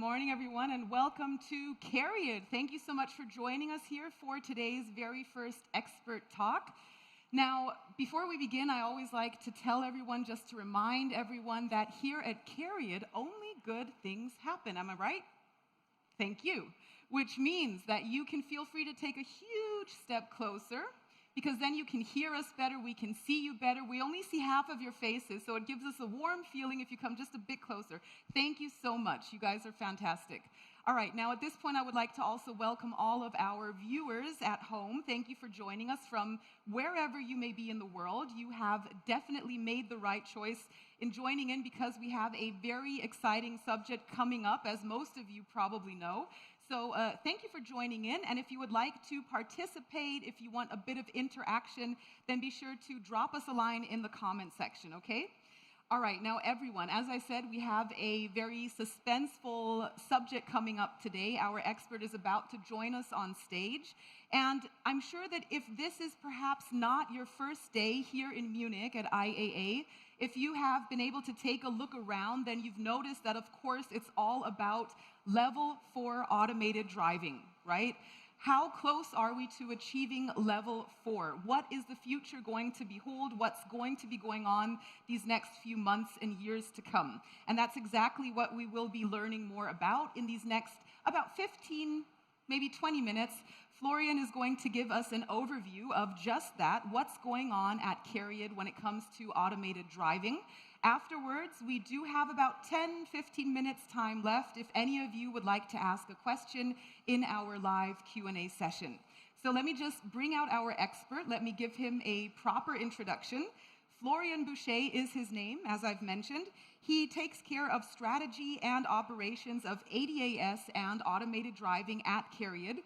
morning, everyone, and welcome to CARIAD. Thank you so much for joining us here for today's very first expert talk. Now, before we begin, I always like to tell everyone, just to remind everyone, that here at CARIAD, only good things happen. Am I right? Thank you. Which means that you can feel free to take a huge step closer, because then you can hear us better, we can see you better. We only see half of your faces, so it gives us a warm feeling if you come just a bit closer. Thank you so much. You guys are fantastic. All right, now at this point, I would like to also welcome all of our viewers at home. Thank you for joining us from wherever you may be in the world. You have definitely made the right choice in joining in, because we have a very exciting subject coming up, as most of you probably know. So thank you for joining in, and if you would like to participate, if you want a bit of interaction, then be sure to drop us a line in the comment section, okay? All right, now everyone, as I said, we have a very suspenseful subject coming up today. Our expert is about to join us on stage, and I'm sure that if this is perhaps not your first day here in Munich at IAA, if you have been able to take a look around, then you've noticed that, of course, it's all about level 4 automated driving, right? How close are we to achieving level 4? What is the future going to behold? What's going to be going on these next few months and years to come? And that's exactly what we will be learning more about in these next about 15, maybe 20 minutes. Florian is going to give us an overview of just that, what's going on at CARIAD when it comes to automated driving. Afterwards, we do have about 10-15 minutes time left if any of you would like to ask a question in our live Q&A session. So let me just bring out our expert. Let me give him a proper introduction. Florian Bouché is his name, as I've mentioned. He takes care of strategy and operations of ADAS and automated driving at CARIAD.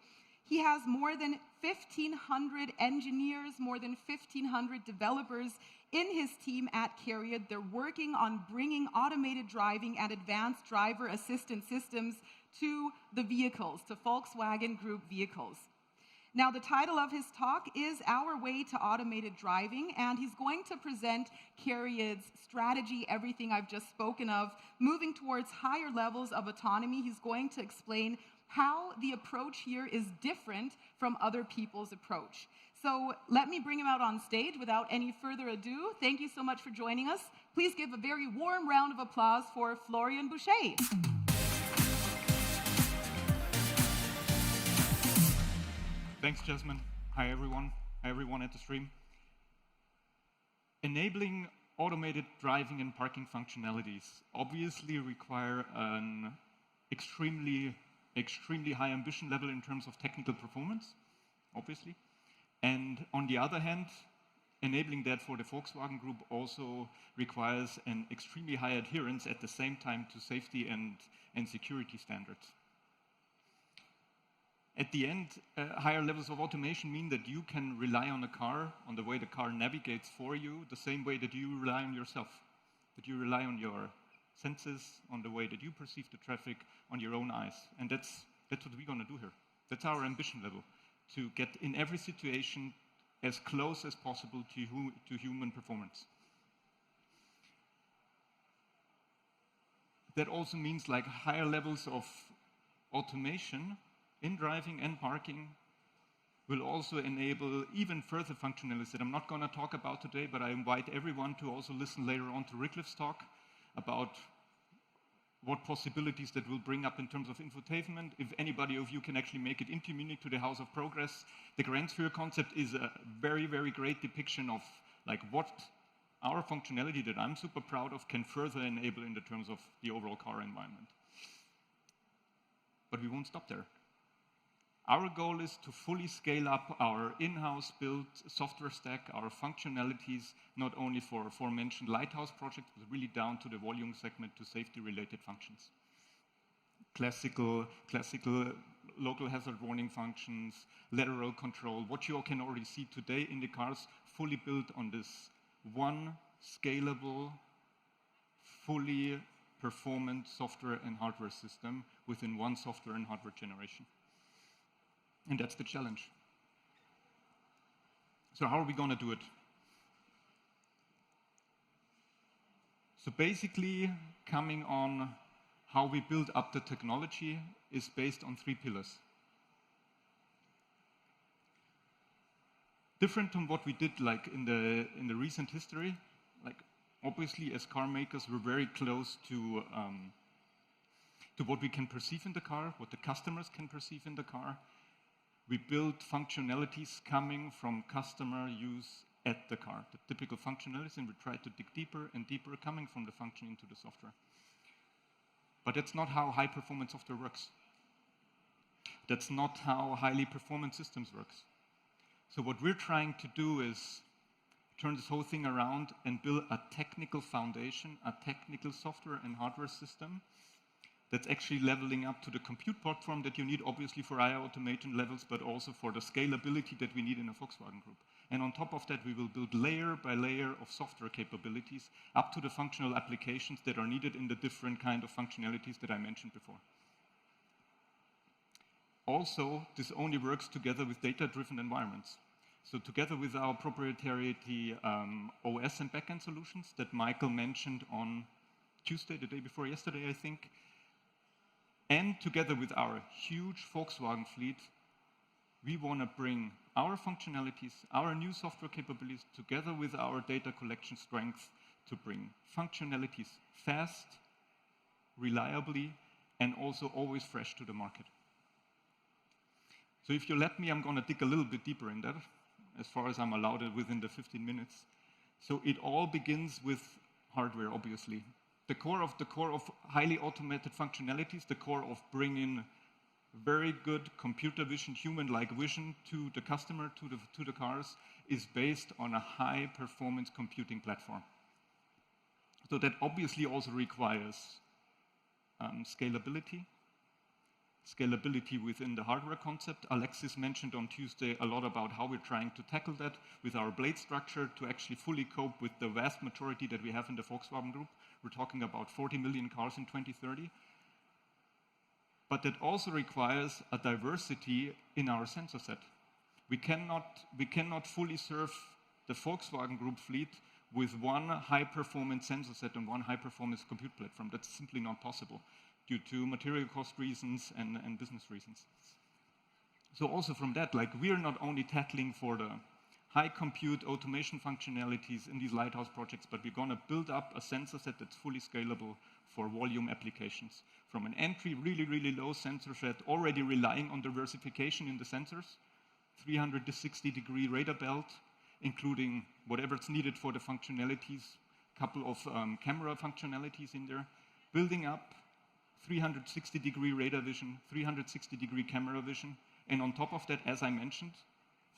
He has more than 1,500 engineers, more than 1,500 developers in his team at CARIAD. They're working on bringing automated driving and advanced driver assistance systems to the vehicles, to Volkswagen Group vehicles. Now, the title of his talk is Our Way to Automated Driving, and he's going to present CARIAD's strategy, everything I've just spoken of, moving towards higher levels of autonomy. He's going to explain how the approach here is different from other people's approach. So let me bring him out on stage without any further ado. Thank you so much for joining us. Please give a very warm round of applause for Florian Bouché. Thanks, Jasmine. Hi, everyone. Hi, everyone at the stream. Enabling automated driving and parking functionalities obviously require an extremely high ambition level in terms of technical performance, obviously. And on the other hand, enabling that for the Volkswagen Group also requires an extremely high adherence at the same time to safety and security standards. At the end, higher levels of automation mean that you can rely on a car, on the way the car navigates for you, the same way that you rely on yourself, that you rely on your senses, on the way that you perceive the traffic, on your own eyes. And that's what we're going to do here. That's our ambition level, to get in every situation as close as possible to human performance. That also means like higher levels of automation in driving and parking will also enable even further functionalities that I'm not going to talk about today, but I invite everyone to also listen later on to Rickliff's talk about what possibilities that will bring up in terms of infotainment. If anybody of you can actually make it into Munich to the House of Progress, the Grenzführer concept is a very, very great depiction of like what our functionality that I'm super proud of can further enable in the terms of the overall car environment. But we won't stop there. Our goal is to fully scale up our in-house built software stack, our functionalities, not only for aforementioned lighthouse projects, but really down to the volume segment to safety-related functions. Classical local hazard warning functions, lateral control, what you all can already see today in the cars, fully built on this one scalable, fully performant software and hardware system within one software and hardware generation. And that's the challenge. So how are we going to do it? So basically, coming on how we build up the technology is based on 3 pillars. Different from what we did like in the recent history, like obviously as car makers we're very close to what we can perceive in the car, what the customers can perceive in the car. We build functionalities coming from customer use at the car, the typical functionalities, and we try to dig deeper and deeper coming from the function into the software. But that's not how high-performance software works. That's not how highly performant systems works. So what we're trying to do is turn this whole thing around and build a technical foundation, a technical software and hardware system that's actually leveling up to the compute platform that you need, obviously, for higher automation levels, but also for the scalability that we need in a Volkswagen Group. And on top of that, we will build layer by layer of software capabilities up to the functional applications that are needed in the different kind of functionalities that I mentioned before. Also, this only works together with data-driven environments. So together with our proprietary OS and backend solutions that Michael mentioned on Tuesday, the day before yesterday, I think, and together with our huge Volkswagen fleet, we want to bring our functionalities, our new software capabilities, together with our data collection strength to bring functionalities fast, reliably, and also always fresh to the market. So if you let me, I'm going to dig a little bit deeper in that, as far as I'm allowed within the 15 minutes. So it all begins with hardware, obviously. The core of highly automated functionalities, the core of bringing very good computer vision, human-like vision to the customer, to the cars, is based on a high-performance computing platform. So that obviously also requires scalability within the hardware concept. Alexis mentioned on Tuesday a lot about how we're trying to tackle that with our blade structure to actually fully cope with the vast majority that we have in the Volkswagen Group. We're talking about 40 million cars in 2030. But that also requires a diversity in our sensor set. We cannot fully serve the Volkswagen Group fleet with one high-performance sensor set and one high-performance compute platform. That's simply not possible due to material cost reasons and business reasons. So also from that, like, we are not only tackling for the high compute automation functionalities in these lighthouse projects, but we're going to build up a sensor set that's fully scalable for volume applications. From an entry, really low sensor set, already relying on diversification in the sensors, 360-degree radar belt, including whatever's needed for the functionalities, couple of camera functionalities in there, building up 360-degree radar vision, 360-degree camera vision, and on top of that, as I mentioned,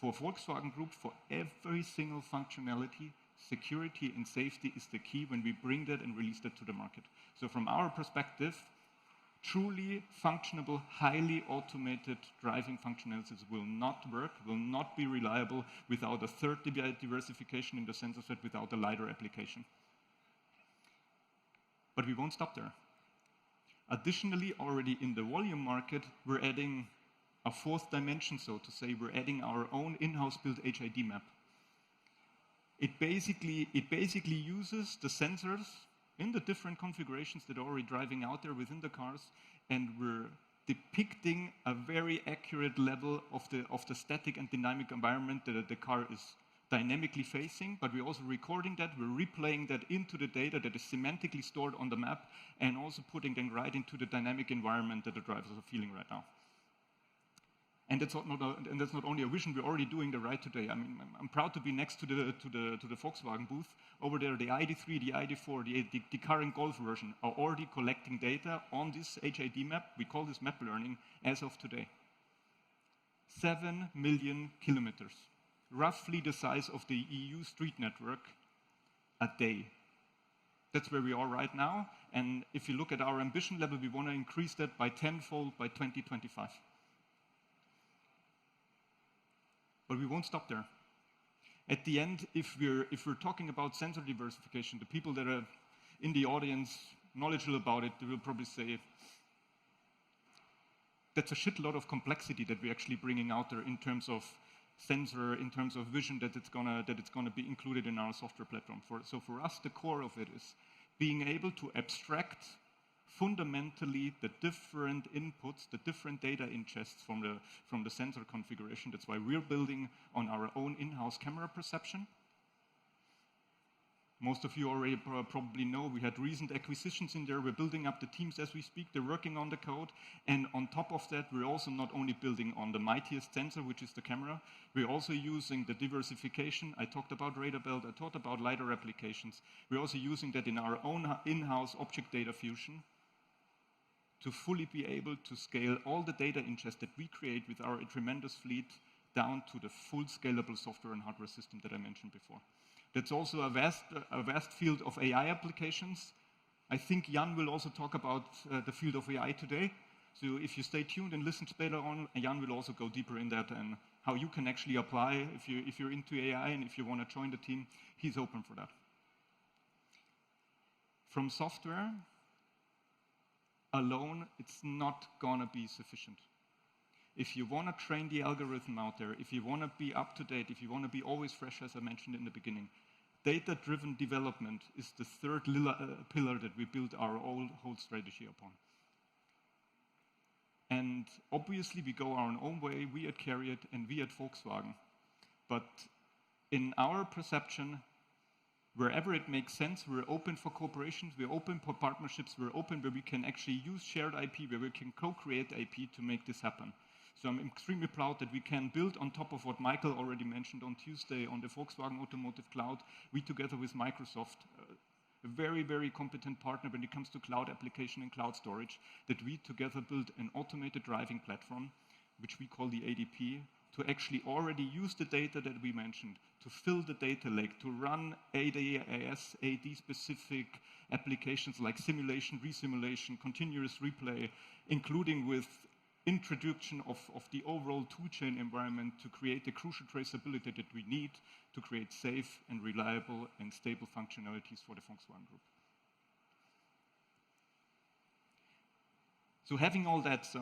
for Volkswagen Group, for every single functionality, security and safety is the key when we bring that and release that to the market. So from our perspective, truly functional, highly automated driving functionalities will not work, will not be reliable without a third diversification in the sensor set, without a LiDAR application. But we won't stop there. Additionally, already in the volume market, we're adding a fourth dimension, so to say. We're adding our own in-house built HID map. It basically uses the sensors in the different configurations that are already driving out there within the cars, and we're depicting a very accurate level of the static and dynamic environment that the car is dynamically facing, but we're also recording that, we're replaying that into the data that is semantically stored on the map, and also putting them right into the dynamic environment that the drivers are feeling right now. And that's not only a vision, we're already doing that right today. I mean, I'm proud to be next to the Volkswagen booth. Over there, the ID3, the ID4, the current Golf version are already collecting data on this HID map. We call this map learning as of today. 7 million kilometers, roughly the size of the EU street network a day. That's where we are right now. And if you look at our ambition level, we want to increase that by tenfold by 2025. But we won't stop there. At the end, if we're talking about sensor diversification, the people that are in the audience knowledgeable about it, they will probably say that's a shitload of complexity that we're actually bringing out there in terms of sensor, in terms of vision, that it's gonna be included in our software platform. So for us, the core of it is being able to abstract fundamentally the different inputs, the different data ingests from the sensor configuration. That's why we're building on our own in-house camera perception. Most of you already probably know we had recent acquisitions in there. We're building up the teams as we speak. They're working on the code. And on top of that, we're also not only building on the mightiest sensor, which is the camera, we're also using the diversification. I talked about radar belt. I talked about LiDAR applications. We're also using that in our own in-house object data fusion to fully be able to scale all the data ingest that we create with our tremendous fleet down to the full scalable software and hardware system that I mentioned before. That's also a vast field of AI applications. I think Jan will also talk about the field of AI today. So if you stay tuned and listen later on, Jan will also go deeper in that and how you can actually apply if you're into AI and if you want to join the team, he's open for that. From software alone, it's not going to be sufficient. If you want to train the algorithm out there, if you want to be up to date, if you want to be always fresh, as I mentioned in the beginning, data-driven development is the third pillar that we build our whole strategy upon. And obviously, we go our own way, we at CARIAD and we at Volkswagen. But in our perception, wherever it makes sense, we're open for cooperations, we're open for partnerships, we're open where we can actually use shared IP, where we can co-create IP to make this happen. So I'm extremely proud that we can build on top of what Michael already mentioned on Tuesday on the Volkswagen Automotive Cloud. We together with Microsoft, a very, very competent partner when it comes to cloud application and cloud storage, that we together build an automated driving platform, which we call the ADP, to actually already use the data that we mentioned, to fill the data lake, to run ADAS, AD-specific applications like simulation, resimulation, continuous replay, including with introduction of the overall toolchain environment to create the crucial traceability that we need to create safe and reliable and stable functionalities for the Volkswagen Group. So having all that, so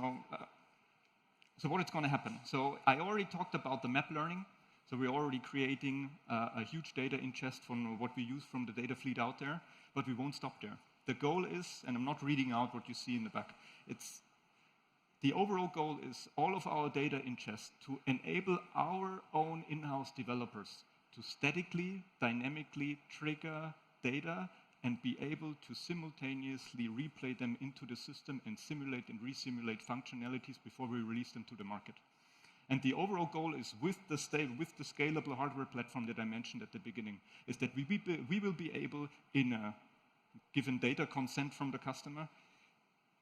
what is going to happen? So I already talked about the map learning. So we're already creating a huge data ingest from what we use from the data fleet out there, but we won't stop there. The goal is, and I'm not reading out what you see in the back, the overall goal is all of our data ingest to enable our own in-house developers to statically, dynamically trigger data and be able to simultaneously replay them into the system and simulate and resimulate functionalities before we release them to the market. And the overall goal is with the scalable hardware platform that I mentioned at the beginning, is that we will be able, in a given data consent from the customer,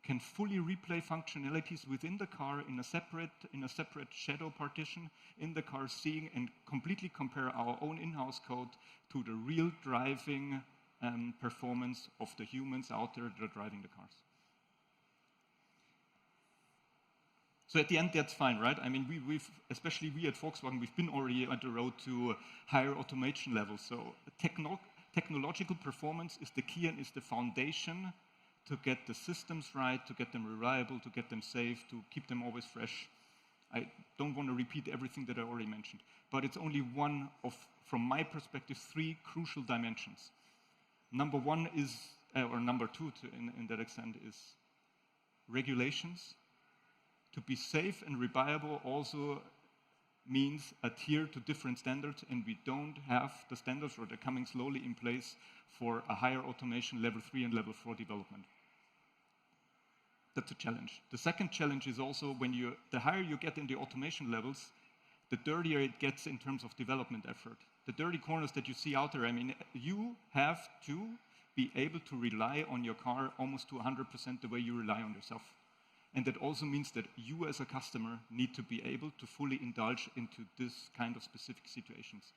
can fully replay functionalities within the car in a separate shadow partition in the car, seeing and completely compare our own in-house code to the real driving performance of the humans out there that are driving the cars. So at the end, that's fine, right? I mean, especially we at Volkswagen, we've been already on the road to higher automation levels. So technological performance is the key and is the foundation to get the systems right, to get them reliable, to get them safe, to keep them always fresh. I don't want to repeat everything that I already mentioned, but it's only one of, from my perspective, three crucial dimensions. Number one is, or number two in that extent, is regulations. To be safe and reliable also means adhere to different standards, and we don't have the standards, or they're coming slowly in place for a higher automation level 3 and level 4 development. That's a challenge. The second challenge is also the higher you get in the automation levels, the dirtier it gets in terms of development effort. The dirty corners that you see out there, I mean, you have to be able to rely on your car almost to 100% the way you rely on yourself. And that also means that you as a customer need to be able to fully indulge into this kind of specific situations.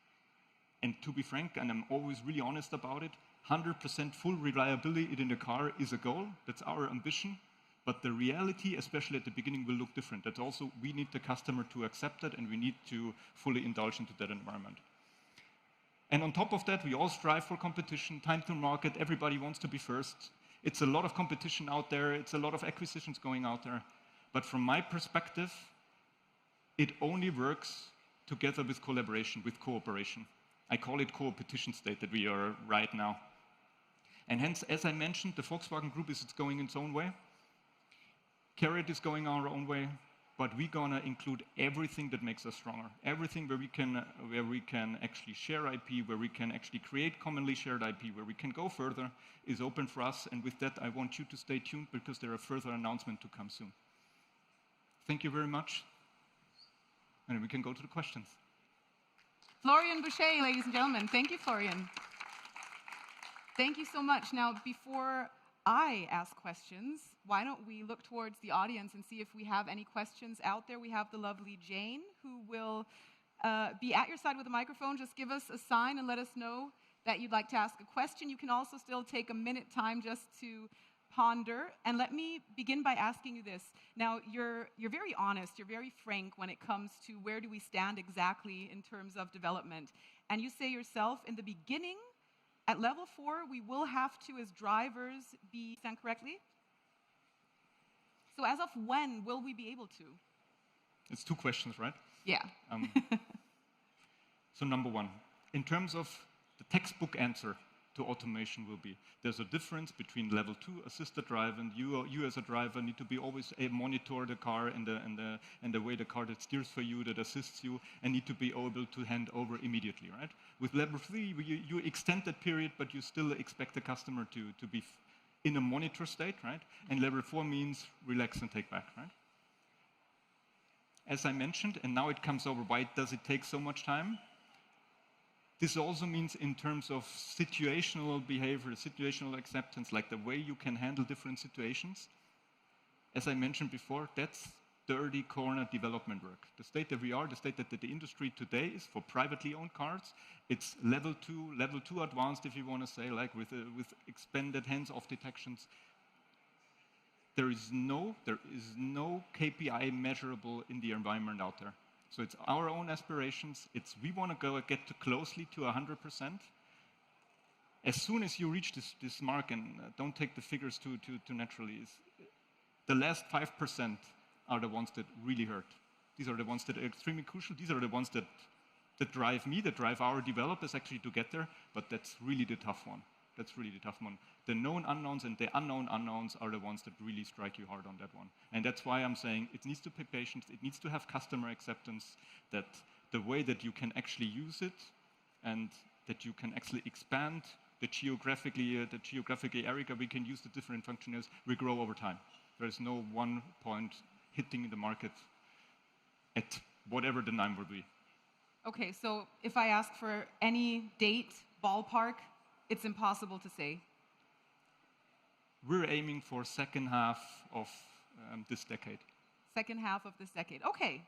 And to be frank, and I'm always really honest about it, 100% full reliability in the car is a goal. That's our ambition. But the reality, especially at the beginning, will look different. That's also, we need the customer to accept it, and we need to fully indulge into that environment. And on top of that, we all strive for competition, time to market, everybody wants to be first. It's a lot of competition out there, it's a lot of acquisitions going out there. But from my perspective, it only works together with collaboration, with cooperation. I call it co-opetition state that we are right now. And hence, as I mentioned, the Volkswagen Group is going its own way. CARIAD is going our own way, but we're going to include everything that makes us stronger. Everything where we can actually share IP, where we can actually create commonly shared IP, where we can go further, is open for us. And with that, I want you to stay tuned because there are further announcements to come soon. Thank you very much. And we can go to the questions. Florian Bouché, ladies and gentlemen. Thank you, Florian. Thank you so much. Now, before I ask questions, why don't we look towards the audience and see if we have any questions out there. We have the lovely Jane, who will be at your side with a microphone. Just give us a sign and let us know that you'd like to ask a question. You can also still take a minute time just to ponder. And let me begin by asking you this. Now, you're very honest, you're very frank when it comes to where do we stand exactly in terms of development. And you say yourself, in the beginning, at level 4, we will have to, as drivers, be done correctly. So as of when will we be able to? It's 2 questions, right? Yeah. So number 1, in terms of the textbook answer to automation will be, there's a difference between level 2 assisted drive, and you as a driver need to be always monitor the car and the way the car that steers for you, that assists you, and need to be able to hand over immediately, right? With level 3, you extend that period, but you still expect the customer to be in a monitor state, right? And level 4 means relax and take back, right? As I mentioned, and now it comes over, why does it take so much time? This also means in terms of situational behavior, situational acceptance, like the way you can handle different situations. As I mentioned before, that's dirty corner development work. The state that we are, the state that the industry today is for privately owned cars, it's level 2 advanced, if you want to say, like with expanded hands-off detections. There is no KPI measurable in the environment out there. So it's our own aspirations. We want to get closely to 100%. As soon as you reach this mark, and don't take the figures too naturally, the last 5% are the ones that really hurt. These are the ones that are extremely crucial. These are the ones that drive me, that drive our developers actually to get there. But that's really the tough one. That's really the tough one. The known unknowns and the unknown unknowns are the ones that really strike you hard on that one. And that's why I'm saying it needs to be patient. It needs to have customer acceptance, that the way that you can actually use it and that you can actually expand the geographically area we can use the different functionalities will grow over time. There is no one point hitting the market at whatever the name will be. Okay, so if I ask for any date, ballpark, it's impossible to say. We're aiming for second half of this decade. Second half of this decade. Okay,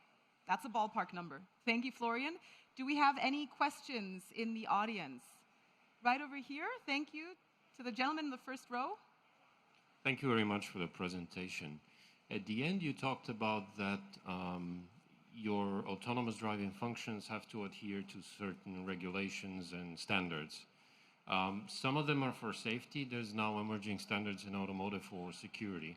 that's a ballpark number. Thank you, Florian. Do we have any questions in the audience? Right over here, thank you. To the gentleman in the first row. Thank you very much for the presentation. At the end, you talked about that your autonomous driving functions have to adhere to certain regulations and standards. Some of them are for safety. There's now emerging standards in automotive for security.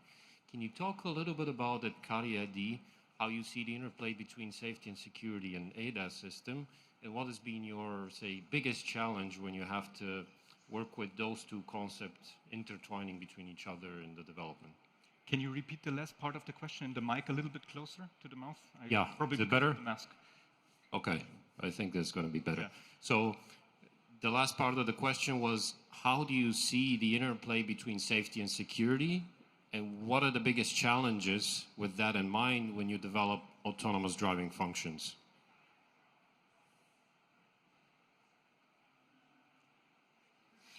Can you talk a little bit about at CARIAD, how you see the interplay between safety and security and ADAS system, and what has been your, say, biggest challenge when you have to work with those 2 concepts intertwining between each other in the development? Can you repeat the last part of the question and the mic a little bit closer to the mouth? Yeah, probably is it better? The mask. Okay, I think that's going to be better. Yeah. So the last part of the question was, how do you see the interplay between safety and security? And what are the biggest challenges with that in mind when you develop autonomous driving functions?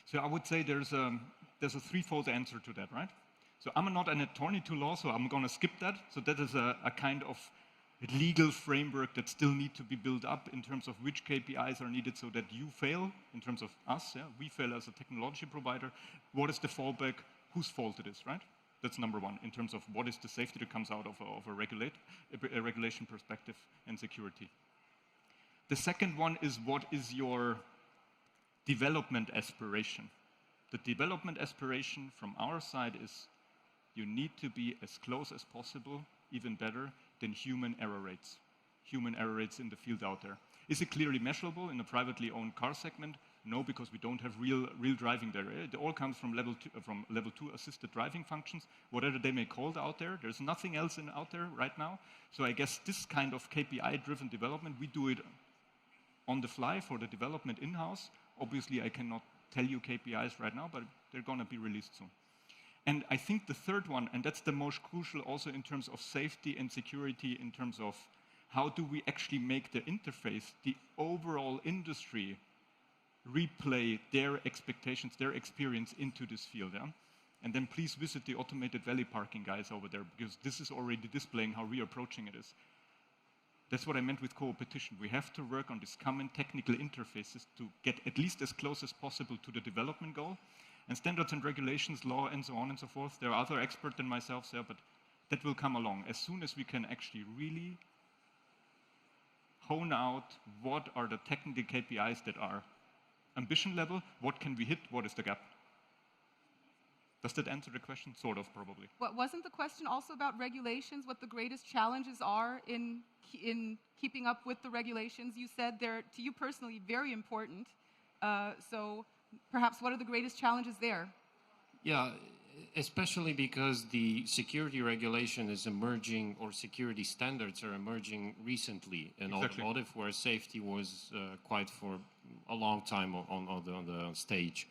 So I would say there's a threefold answer to that, right? So I'm not an attorney to law, so I'm going to skip that. So that is a kind of legal framework that still need to be built up in terms of which KPIs are needed so that you fail, in terms of us, yeah? We fail as a technology provider. What is the fallback? Whose fault it is, right? That's number 1, in terms of what is the safety that comes out of a regulation perspective and security. The second one is, what is your development aspiration? The development aspiration from our side is you need to be as close as possible, even better, than human error rates in the field out there. Is it clearly measurable in a privately owned car segment? No, because we don't have real driving there. It all comes from level 2 assisted driving functions, whatever they may call it out there. There's nothing else out there right now. So I guess this kind of KPI-driven development, we do it on the fly for the development in-house. Obviously, I cannot tell you KPIs right now, but they're going to be released soon. And I think the third one, and that's the most crucial also in terms of safety and security, in terms of how do we actually make the interface, the overall industry, replay their expectations, their experience into this field. Yeah? And then please visit the automated valet parking guys over there, because this is already displaying how we're approaching it is. That's what I meant with co-opetition. We have to work on these common technical interfaces to get at least as close as possible to the development goal. And standards and regulations, law, and so on and so forth, there are other experts than myself there, but that will come along as soon as we can actually really hone out what are the technical KPIs that are ambition level, what can we hit, what is the gap. Does that answer the question? Sort of, probably. Wasn't the question also about regulations, what the greatest challenges are in keeping up with the regulations? You said they're, to you personally, very important. So perhaps what are the greatest challenges there? Yeah, especially because the security regulation is emerging, or security standards are emerging recently in automotive, where safety was quite for a long time on the stage.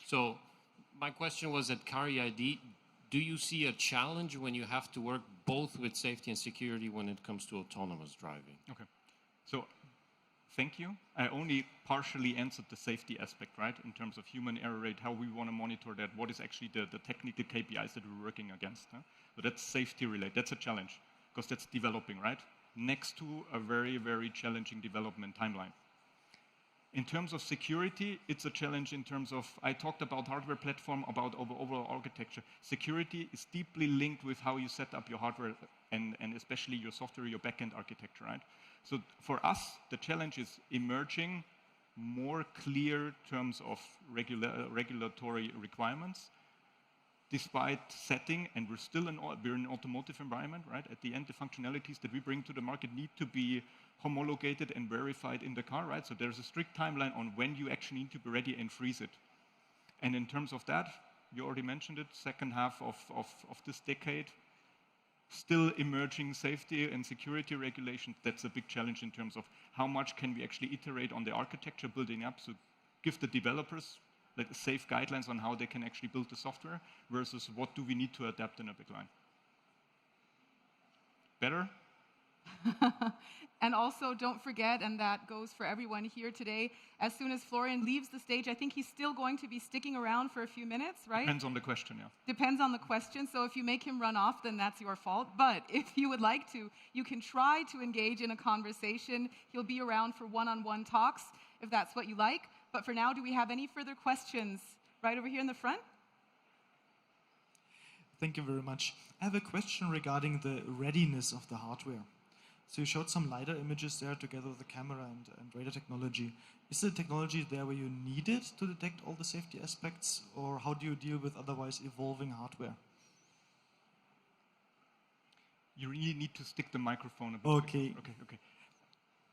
So my question was at CARIAD, do you see a challenge when you have to work both with safety and security when it comes to autonomous driving? Okay, so thank you. I only partially answered the safety aspect, right, in terms of human error rate, how we want to monitor that, what is actually the technical KPIs that we're working against. Huh? So that's safety related. That's a challenge, because that's developing, right, next to a very, very challenging development timeline. In terms of security, it's a challenge in terms of, I talked about hardware platform, about overall architecture. Security is deeply linked with how you set up your hardware and especially your software, your backend architecture, right? So for us, the challenge is emerging more clear terms of regulatory requirements, despite setting, and we're in an automotive environment, right? At the end, the functionalities that we bring to the market need to be homologated and verified in the car, right? So there's a strict timeline on when you actually need to be ready and freeze it. And in terms of that, you already mentioned it, second half of this decade, still emerging safety and security regulations. That's a big challenge in terms of how much can we actually iterate on the architecture building up, so give the developers like safe guidelines on how they can actually build the software versus what do we need to adapt in a big line. Better? And also, don't forget, and that goes for everyone here today, as soon as Florian leaves the stage, I think he's still going to be sticking around for a few minutes, right? Depends on the question, yeah. Depends on the question, so if you make him run off, then that's your fault. But if you would like to, you can try to engage in a conversation. He'll be around for one-on-one talks, if that's what you like. But for now, do we have any further questions? Right over here in the front? Thank you very much. I have a question regarding the readiness of the hardware. So you showed some LiDAR images there together with the camera and radar technology. Is the technology there where you need it to detect all the safety aspects, or how do you deal with otherwise evolving hardware? You really need to stick the microphone a bit. Okay. Okay.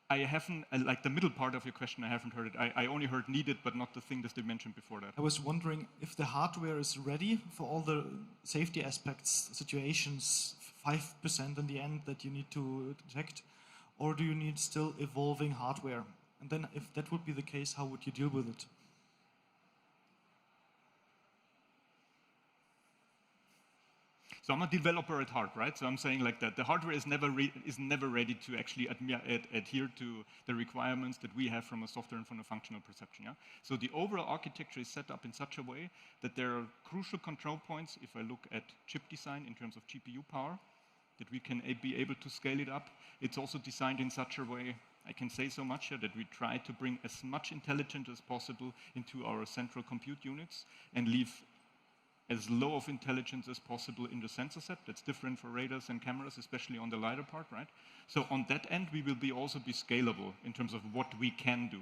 I haven't, like the middle part of your question, I haven't heard it. I only heard needed, but not the thing that you mentioned before that. I was wondering if the hardware is ready for all the safety aspects, situations, 5% in the end that you need to detect, or do you need still evolving hardware? And then if that would be the case, how would you deal with it? So I'm a developer at heart, right? So I'm saying like that the hardware is never ready to actually adhere to the requirements that we have from a software and from a functional perception. Yeah? So the overall architecture is set up in such a way that there are crucial control points. If I look at chip design in terms of GPU power, that we can be able to scale it up. It's also designed in such a way, I can say so much here, that we try to bring as much intelligence as possible into our central compute units and leave as low of intelligence as possible in the sensor set. That's different for radars and cameras, especially on the LiDAR part, right? So on that end, we will also be scalable in terms of what we can do.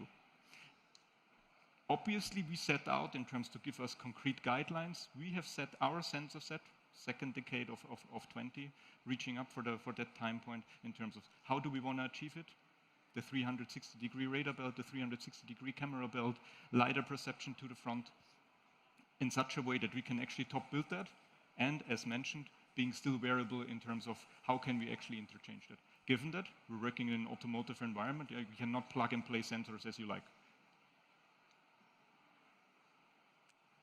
Obviously, we set out in terms to give us concrete guidelines. We have set our sensor set, second decade of 20, reaching up for that time point in terms of how do we want to achieve it, the 360-degree radar belt, the 360-degree camera belt, LiDAR perception to the front, in such a way that we can actually top build that, and as mentioned, being still variable in terms of how can we actually interchange that. Given that we're working in an automotive environment, you cannot plug and play sensors as you like.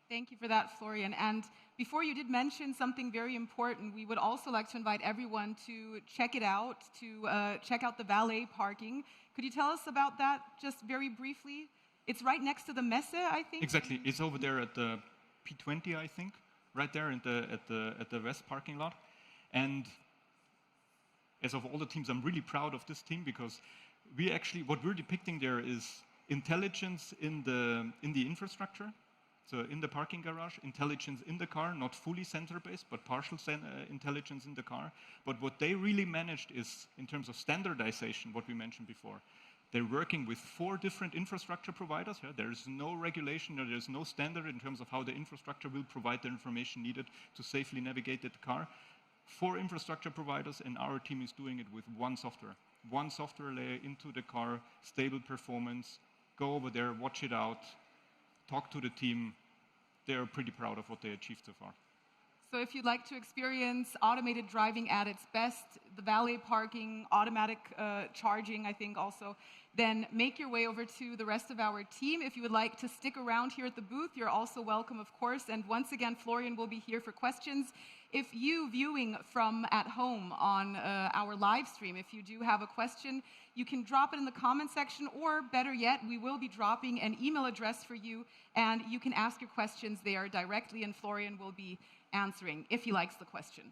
Thank you for that, Florian. And before you did mention something very important, we would also like to invite everyone to check it out, to check out the valet parking. Could you tell us about that just very briefly? It's right next to the Messe, I think? Exactly. It's over there at the P20, I think, right there at the West parking lot. And as of all the teams, I'm really proud of this team because what we're depicting there is intelligence in the infrastructure. So in the parking garage, intelligence in the car, not fully center-based, but partial intelligence in the car. But what they really managed is, in terms of standardization, what we mentioned before, they're working with 4 different infrastructure providers. Yeah? There's no regulation or there's no standard in terms of how the infrastructure will provide the information needed to safely navigate the car. 4 infrastructure providers, and our team is doing it with one software. One software layer into the car, stable performance, go over there, watch it out, talk to the team. They're pretty proud of what they achieved so far. So if you'd like to experience automated driving at its best, the valet parking, automatic charging, I think also, then make your way over to the rest of our team. If you would like to stick around here at the booth, you're also welcome, of course. And once again, Florian will be here for questions. If you viewing from at home on our live stream, if you do have a question, you can drop it in the comment section, or better yet, we will be dropping an email address for you, and you can ask your questions there directly, and Florian will be answering if he likes the question.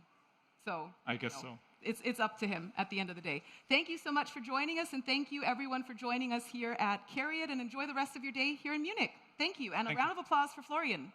So I guess so. It's up to him at the end of the day. Thank you so much for joining us, and thank you everyone for joining us here at CARIAD, and enjoy the rest of your day here in Munich. Thank you, and a round of applause for Florian.